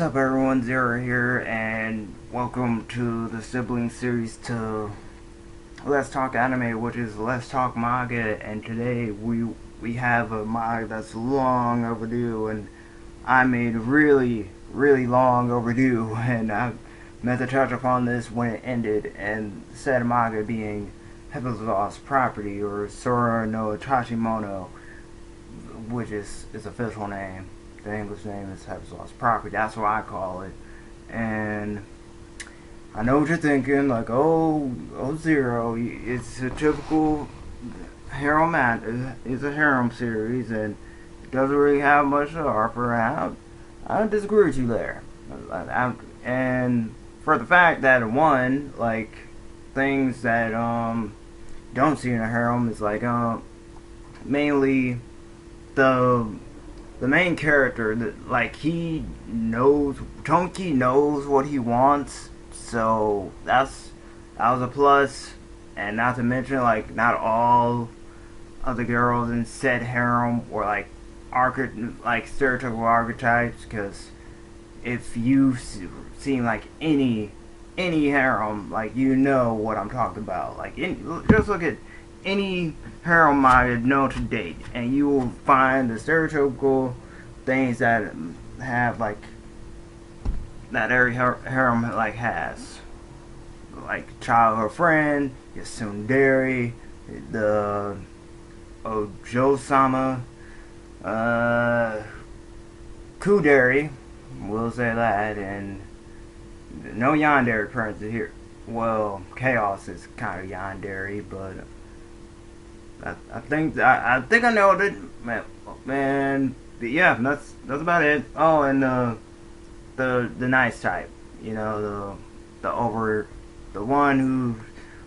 What's up, everyone? Zero here, and welcome to the sibling series to Let's Talk Anime, which is Let's Talk Manga. And today we have a manga that's long overdue, and I made really long overdue. And I meant to touch upon this when it ended, and said manga being Heaven's Lost Property, or Sora no Otoshimono, which is its official name. The English name is Heaven's Lost Property. That's what I call it. And I know what you're thinking, like, Zero, it's a typical harem it's a harem series, and it doesn't really have much to offer. I don't disagree with you there. And for the fact that, one, like, things that don't see in a harem is like mainly the main character, that, like, Tonki knows what he wants, so that was a plus. And not to mention, like, not all of the girls in said harem were like stereotypical archetypes, because if you've seen like any harem, like, you know what I'm talking about. Like, just look at any harem manga known to date, and you will find the stereotypical things that have, like, that every harem like has, like childhood friend, your tsundere, the Ojo-sama, kudere, we'll say that, and no yandere present here. Well, chaos is kind of yandere, but I think I nailed it, man. Yeah, that's about it. Oh, and the nice type, you know, the one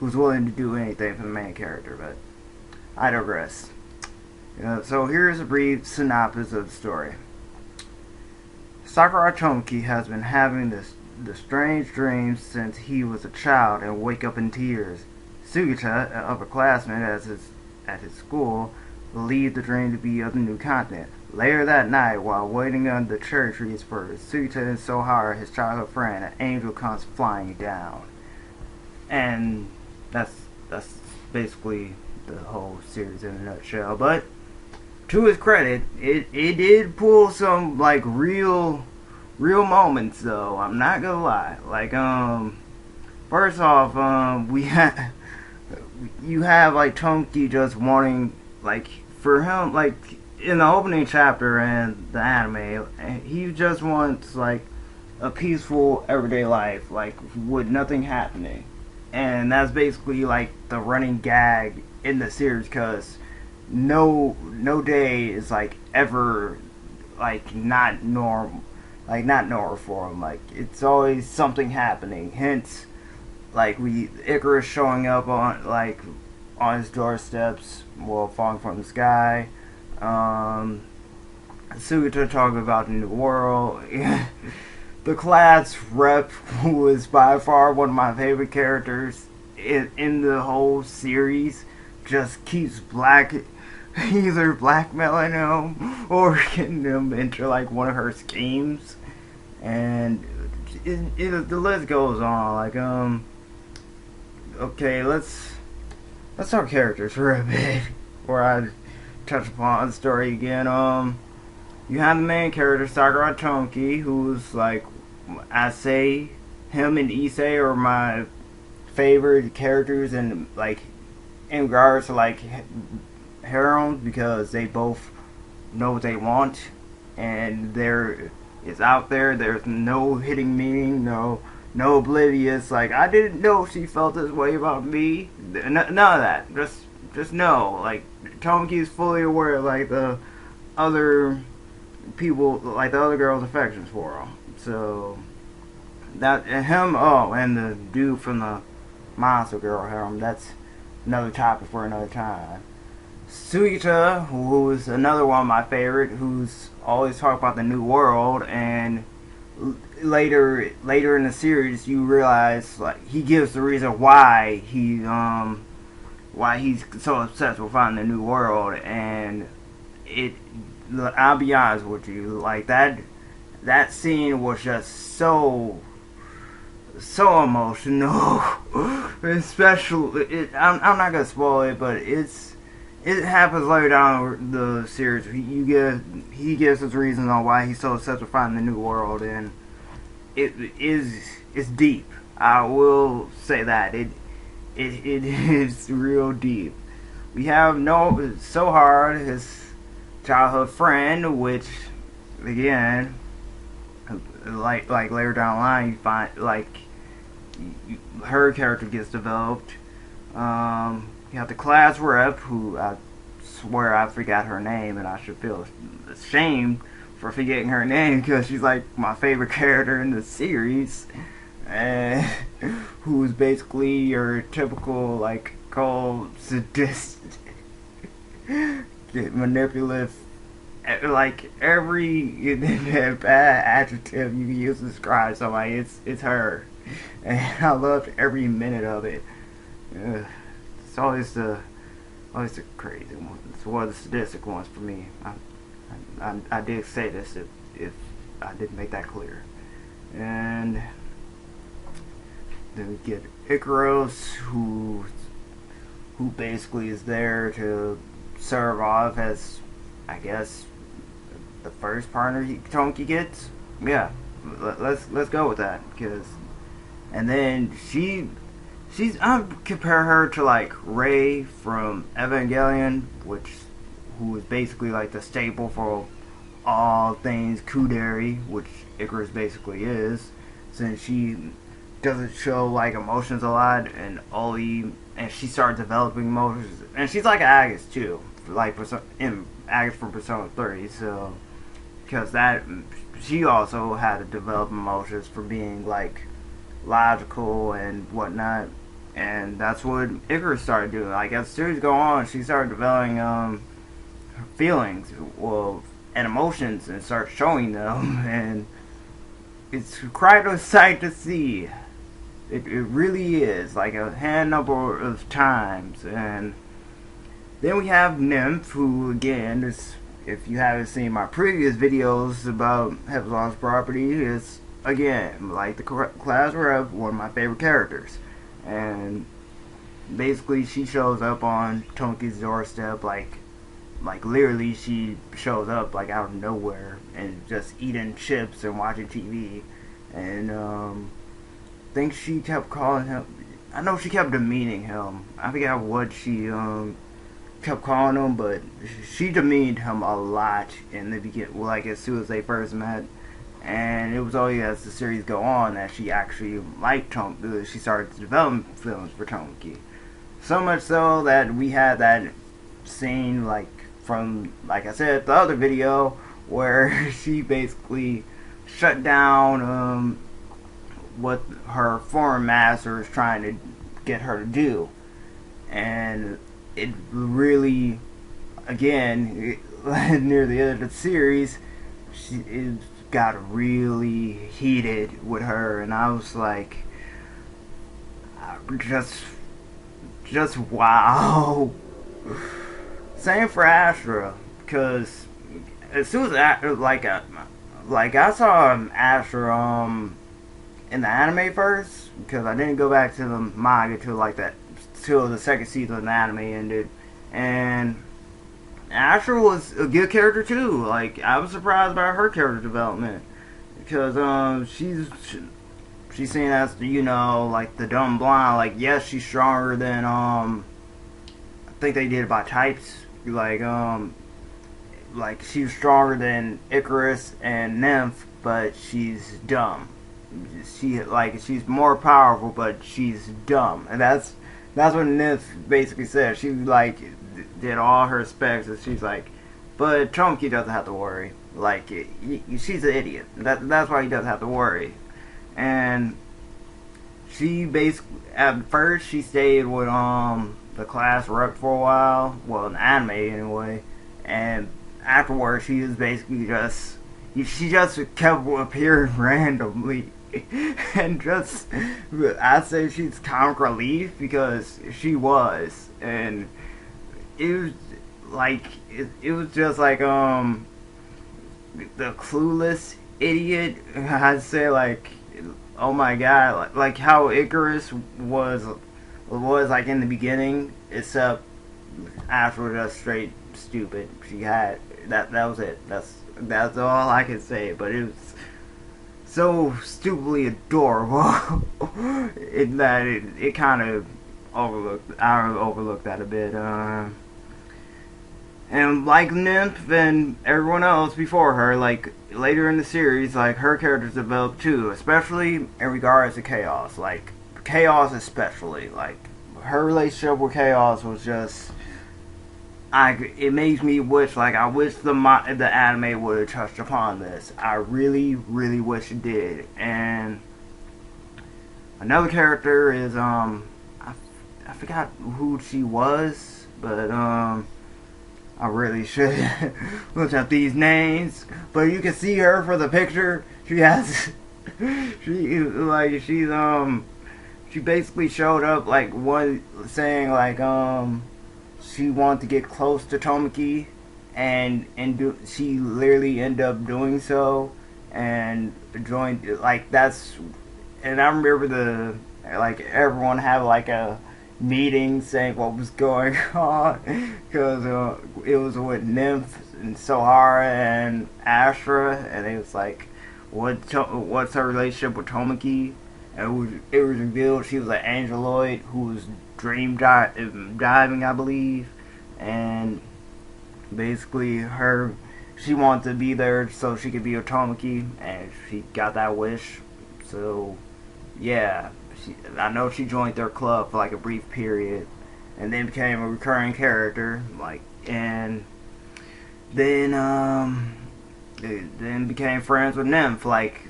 who's willing to do anything for the main character. But I digress. So here's a brief synopsis of the story. Sakura Tomoki has been having the strange dreams since he was a child, and wake up in tears. Sugita, an upperclassman at his school, believed the dream to be of the new continent. Later that night, while waiting under the cherry trees for Sugita and Sohara, his childhood friend, an angel comes flying down. And that's basically the whole series in a nutshell. But to his credit, it did pull some, like, real moments, though. I'm not gonna lie. Like, first off, you have, like, Tomoki just wanting, like, for him, like, in the opening chapter and the anime, he just wants, like, a peaceful everyday life, like, with nothing happening. And that's basically, like, the running gag in the series, because no day is, like, ever, like, not normal for him. Like, it's always something happening. Hence, like, Icarus showing up on his doorsteps, well, falling from the sky. Sugita talking about the new world. The class rep, who is by far one of my favorite characters in the whole series, just keeps either blackmailing him or getting him into, like, one of her schemes. And the list goes on. Like, okay, let's talk characters for a bit before I touch upon the story again. You have the main character, Sakura Tomoki, who's, like, I say him and Issei are my favorite characters, in regards to, like, heroines, because they both know what they want, and it's out there. There's no hidden meaning, no oblivious, like, I didn't know she felt this way about me. None of that. Just know, like, Tomoki is fully aware of, like, the other people, like, the other girls' affections for him. So that, and him, and the dude from the Monster Girl harem, that's another topic for another time. Sugita, who is another one of my favorite, who's always talking about the new world, and later in the series you realize, like, he gives the reason why he's so obsessed with finding the new world. And I'll be honest with you, like, that that scene was just so emotional. Especially, I'm not gonna spoil it, but it happens later down the series. He gives his reasons on why he's so obsessed with finding the new world, and it's deep. I will say that it is real deep. We have so hard his childhood friend, which again, like later down the line, you find like her character gets developed. You have the class rep, who I swear I forgot her name, and I should feel ashamed for forgetting her name because she's like my favorite character in the series, and who's basically your typical like cold, sadistic, manipulative. Like every bad adjective you can use to describe somebody, it's her, and I loved every minute of it. It's always the crazy ones. It's one of the sadistic ones for me. I did say this if I didn't make that clear. And then we get Icarus, who basically is there to serve off as, I guess, the first partner Tonki gets. Yeah, let's go with that, because, and then I compare her to like Rei from Evangelion, who is basically like the staple for all things Kuderi, which Icarus basically is, since she doesn't show like emotions a lot, and she starts developing emotions, and she's like Agus too, like Agus from Persona 3, so because that she also had to develop emotions for being like logical and whatnot, and that's what Icarus started doing. Like as the series go on, she started developing her feelings, and emotions, and start showing them, and it's quite a sight to see. It really is, like a hand number of times. And then we have Nymph, who again is, if you haven't seen my previous videos about Heaven's Lost Property, is again like the class rep, one of my favorite characters. And basically she shows up on Tonki's doorstep, like literally she shows up like out of nowhere and just eating chips and watching TV. And I think she kept calling him, I know she kept demeaning him, I forgot what she kept calling him, but she demeaned him a lot in the beginning, like as soon as they first met. And it was only as the series go on that she actually liked Tonki. She started to develop feelings for Tonki, so much so that we had that scene, like from, like I said, the other video, where she basically shut down what her foreign master is trying to get her to do. And it really, again, near the end of the series, it got really heated with her, and I was like, just wow. Same for Astra, because as soon as I saw Astra in the anime first, because I didn't go back to the manga till the second season of the anime ended, and Astra was a good character too. Like I was surprised by her character development, because she's seen as the, like the dumb blonde. Like yes, she's stronger than I think they did it by types. Like she's stronger than Icarus and Nymph, but she's dumb. She's more powerful, but she's dumb, and that's what Nymph basically said. She did all her specs, and she's like, but Tonki doesn't have to worry. Like she's an idiot. That's why he doesn't have to worry. And she basically, at first she stayed with the class rep for a while, well in the anime anyway, and afterwards she was basically she just kept appearing randomly. And just, I'd say she's comic relief, because she was, and it was like it was just like the clueless idiot. I'd say like, oh my god, like how Icarus was like in the beginning, except after just straight stupid. She had that was it. That's all I can say. But it was so stupidly adorable in that it kind of overlooked. I overlooked that a bit. And like Nymph and everyone else before her, like later in the series, like her character's developed too, especially in regards to Chaos. Like Chaos, especially like her relationship with Chaos was just. It makes me wish, like, I wish the anime would have touched upon this. I really, really wish it did. And another character is, I forgot who she was, but, I really should look up these names. But you can see her for the picture. She has, she basically showed up, like, saying, like, she wanted to get close to Tomoki, she literally ended up doing so, and joined like that's. And I remember everyone had like a meeting saying what was going on because it was with Nymph and Sohara and Astra, and it was like, what's her relationship with Tomoki? And it was revealed she was an angeloid who was diving, I believe, and basically she wanted to be there so she could be a Tomoki, and she got that wish. So yeah, I know she joined their club for like a brief period, and then became a recurring character, and then became friends with Nymph. Like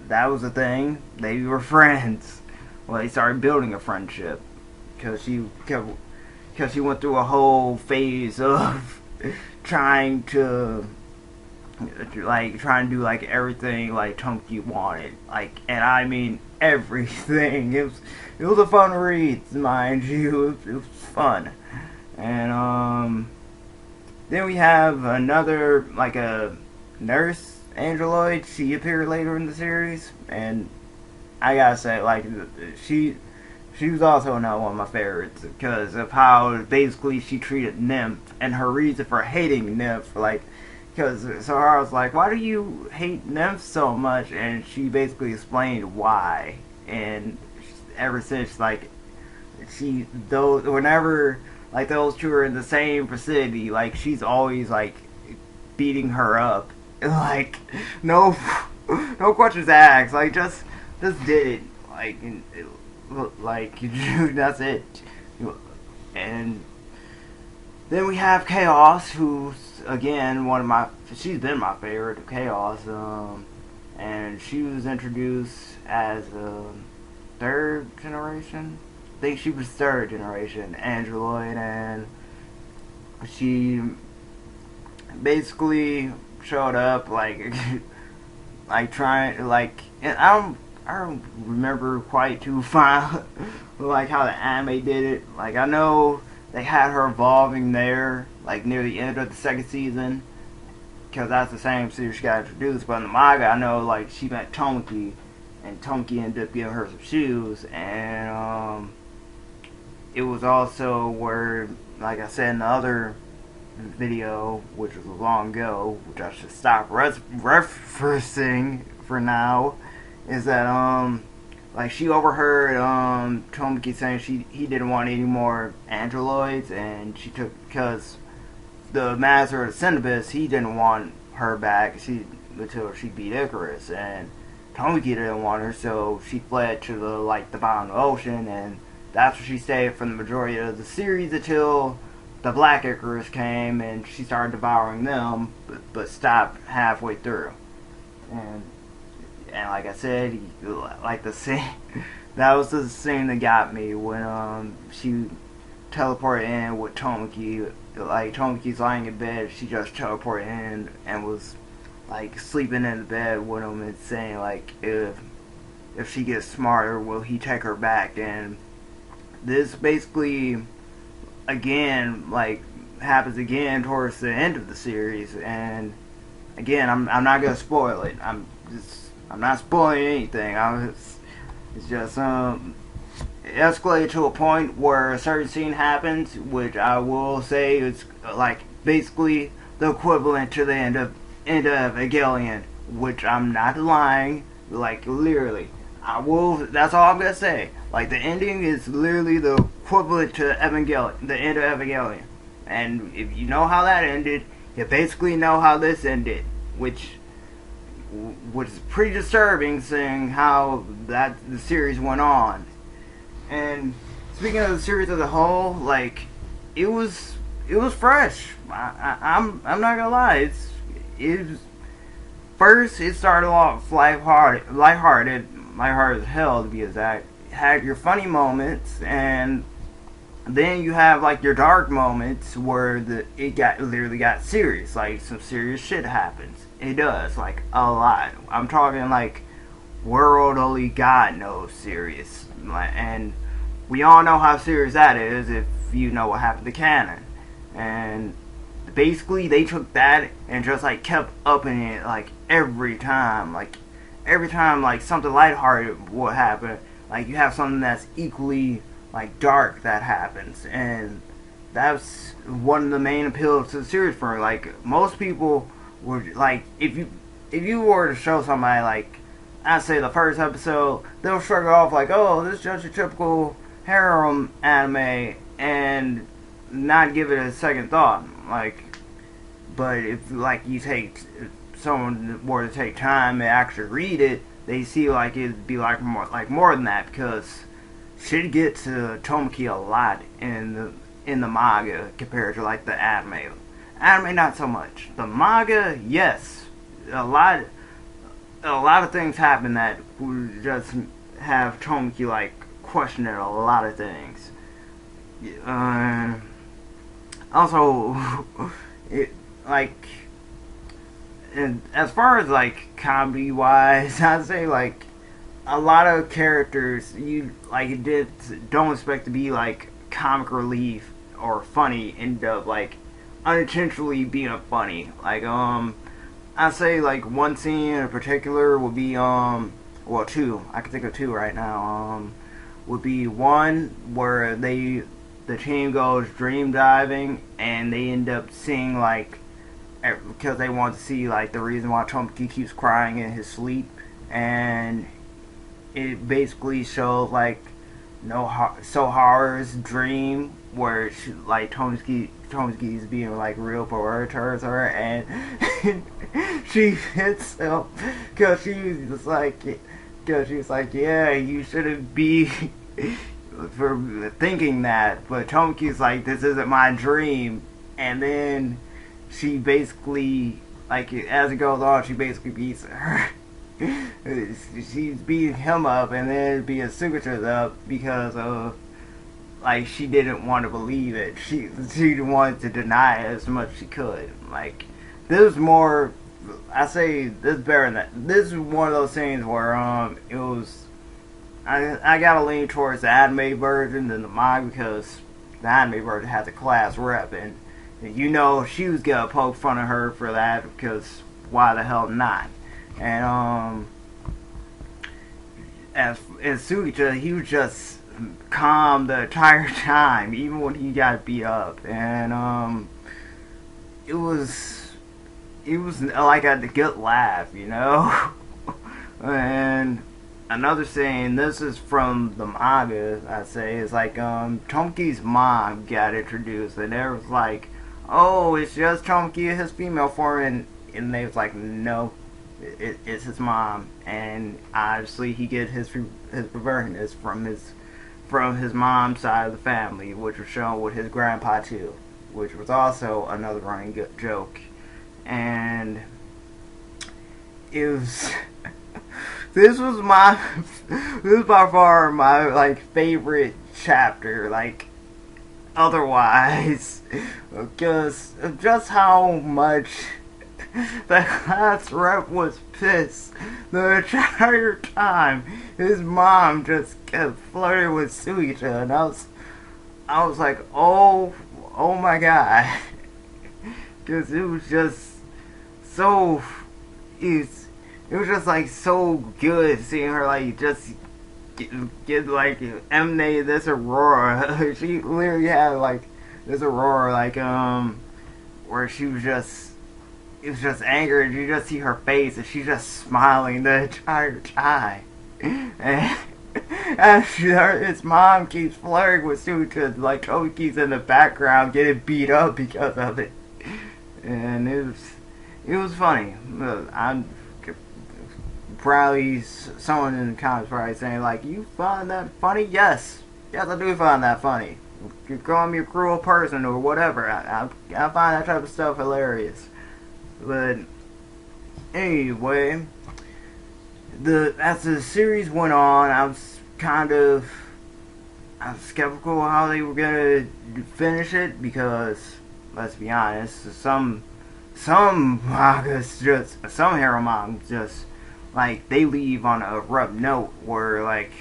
that was the thing. They were friends. Well, they started building a friendship because she went through a whole phase of trying to do like everything like Tomoki wanted, and I mean everything. It was a fun read, mind you. It was fun, and then we have another like a nurse angeloid. She appeared later in the series, and I gotta say, like, she was also not one of my favorites because of how basically she treated Nymph and her reason for hating Nymph. Like, because Sahara was like, why do you hate Nymph so much? And she basically explained why. And ever since, like, whenever, like, those two are in the same vicinity, like, she's always, like, beating her up. Like, no questions asked. Like, just did it. Like, that's it. And then we have Chaos, who's again she's been my favorite of Chaos. And she was introduced as third generation. I think she was third generation Angeloid, and she basically showed up like trying and I don't remember quite too fine like how the anime did it. Like I know they had her evolving there like near the end of the second season because that's the same series she got introduced. But in the manga, I know like she met Tomoki, and Tomoki ended up giving her some shoes, and it was also where, like I said in the other video, which was long ago, which I should stop referencing for now, is that like she overheard Tomoki saying he didn't want any more angeloids, and she took, because the master of the Cenobus, he didn't want her back until she beat Icarus, and Tomoki didn't want her, so she fled to the bottom of the ocean, and that's where she stayed for the majority of the series until the Black Icarus came, and she started devouring them, but stopped halfway through. And like I said, like the scene, that was the scene that got me when she teleported in with Tomoki. Like Tomoki's lying in bed, she just teleported in and was like sleeping in the bed with him and saying like, if she gets smarter, will he take her back? And this basically again like happens again towards the end of the series, and again, I'm not gonna spoil it. I'm not spoiling anything. It's just it escalated to a point where a certain scene happens, which I will say is like basically the equivalent to the end of Evangelion, which I'm not lying. Like literally, I will. That's all I'm gonna say. Like the ending is literally the equivalent to Evangelion, the end of Evangelion. And if you know how that ended, you basically know how this ended, which is pretty disturbing, seeing how that the series went on. And speaking of the series as a whole, like it was fresh. I'm not gonna lie. It was, first it started off lighthearted as hell to be exact. Had your funny moments, and then you have like your dark moments where it literally got serious. Like some serious shit happens. It does, like a lot. I'm talking like world only God knows serious. And we all know how serious that is if you know what happened to Canon. And basically they took that and just like kept upping it like every time. Like every time like something lighthearted would happen, like you have something that's equally like dark that happens. And that's one of the main appeals to the series for me. Like most people would like if you were to show somebody like I'd say the first episode, they'll shrug off like, oh, this is just a typical harem anime and not give it a second thought. Like, but if like you take if someone were to take time and actually read it, they see like it'd be like more than that, because shit gets to Tomoki a lot in the manga compared to like the anime. Anime not so much. The manga, yes, a lot of things happen that would just have Tomoki like questioning a lot of things. Also, it like, and as far as like comedy wise, I'd say like a lot of characters you like don't expect to be like comic relief or funny end up like unintentionally being funny. Like I'd say like one scene in particular would be well two. I can think of two right now. Would be one where the team goes dream diving and they end up seeing like because they want to see like the reason why Tomoki keeps crying in his sleep, and it basically shows like Sohara's dream where she, like Tomoki's being like real perverted towards her, and she hits him because she was like, yeah, you shouldn't be for thinking that, but Tomoki's like, this isn't my dream. And then she basically, like, as it goes on, she basically beats her. She's beating him up and then beating Sugata's up because of, like, she didn't want to believe it. She wanted to deny it as much as she could. Like, this is more, I say this is better than that. This is one of those things where it was, I gotta lean towards the anime version than the manga, because the anime version has a class rep, and you know she was gonna poke fun of her for that, because why the hell not? And as Sugita, he was just calm the entire time, even when he got beat up, and it was like a good laugh, you know. And another saying, this is from the manga, I'd say, is like, Tomoki's mom got introduced, and there was like, oh, it's just Tomoki and his female form, and they was like, no, it's his mom, and obviously he get his pervertedness from his mom's side of the family, which was shown with his grandpa too, which was also another running joke, and it was. This was by far my like favorite chapter, like otherwise, because of just how much the class rep was pissed the entire time. His mom just kept flirting with Suita, and I was like, oh my god, because it was just so it's it was just like so good seeing her like just get like emanate this aurora. She literally had like this aurora like where she was just it was just anger and you just see her face and she's just smiling the entire time. And his mom keeps flirting with Sue because like Toki's in the background getting beat up because of it. And it was funny. I'm probably someone in the comments probably saying like, "You find that funny?" Yes, I do find that funny. You call me a cruel person or whatever. I find that type of stuff hilarious. But anyway, as the series went on, I was skeptical how they were gonna finish it because let's be honest, some mangas just some hero mangas just like they leave on a rough note where like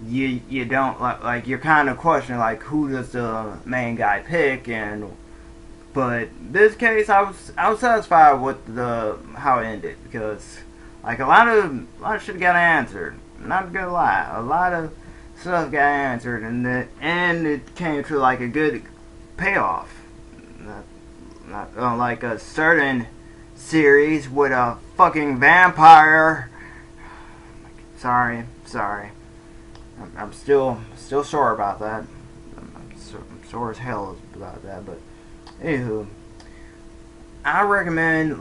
you don't like you're kind of questioning like who does the main guy pick but this case I was satisfied with the how it ended because like a lot of shit got answered. Not gonna lie, a lot of stuff got answered and it came to like a good payoff. Not like a certain series with a fucking vampire. Sorry. I'm still sore about that. I'm sore as hell about that. But anywho, I recommend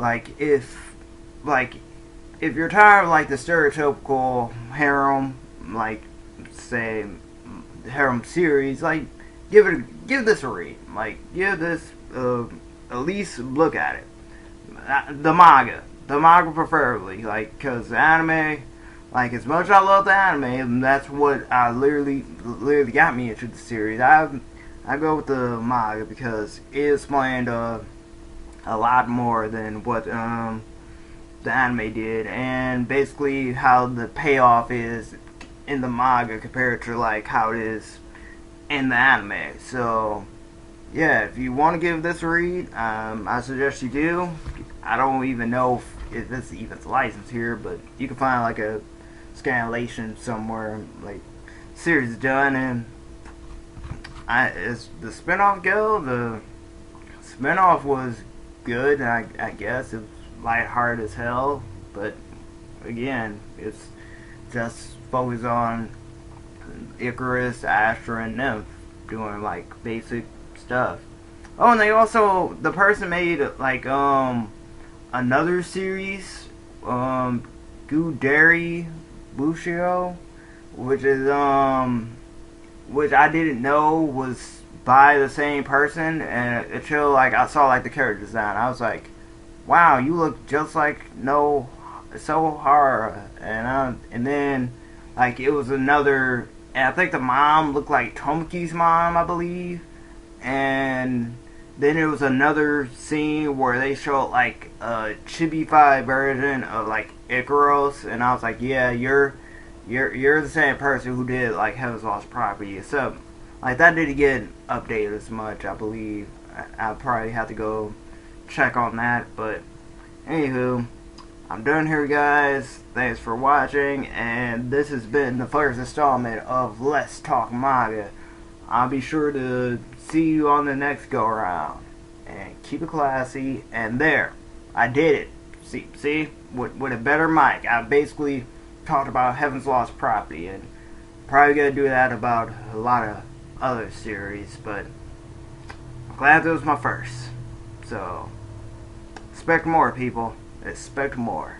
if you're tired of like the stereotypical harem, like say harem series, like give this a read. Like give this at least look at it. The manga preferably, like because the anime, like as much as I love the anime, that's what I literally got me into the series. I go with the manga because it explained a lot more than what the anime did, and basically how the payoff is in the manga compared to like how it is in the anime. So yeah, if you want to give this a read, I suggest you do. I don't even know if this even licensed here, but you can find like a scanlation somewhere. Like series is done, and as the spinoff go, the spinoff was good. I guess it was lighthearted as hell, but again, it's just focused on Icarus, Astra, and Nymph doing like basic stuff. Oh, and they also the person made like another series, Guderi Bushio, which is which I didn't know was by the same person, and until like I saw like the character design, I was like, wow, you look just like no Sohara, and then like it was another, and I think the mom looked like Tomoki's mom, I believe, and then there was another scene where they showed like a chibi-fied version of like Icaros, and I was like, yeah, you're the same person who did like Heaven's Lost Property, except like that didn't get updated as much, I believe. I'll probably have to go check on that, but anywho, I'm done here, guys. Thanks for watching, and this has been the first installment of Let's Talk Manga. I'll be sure to see you on the next go around, and keep it classy. And there, I did it. See, with a better mic, I basically talked about Heaven's Lost Property, and probably gonna do that about a lot of other series, but I'm glad this was my first. So expect more, people. Expect more.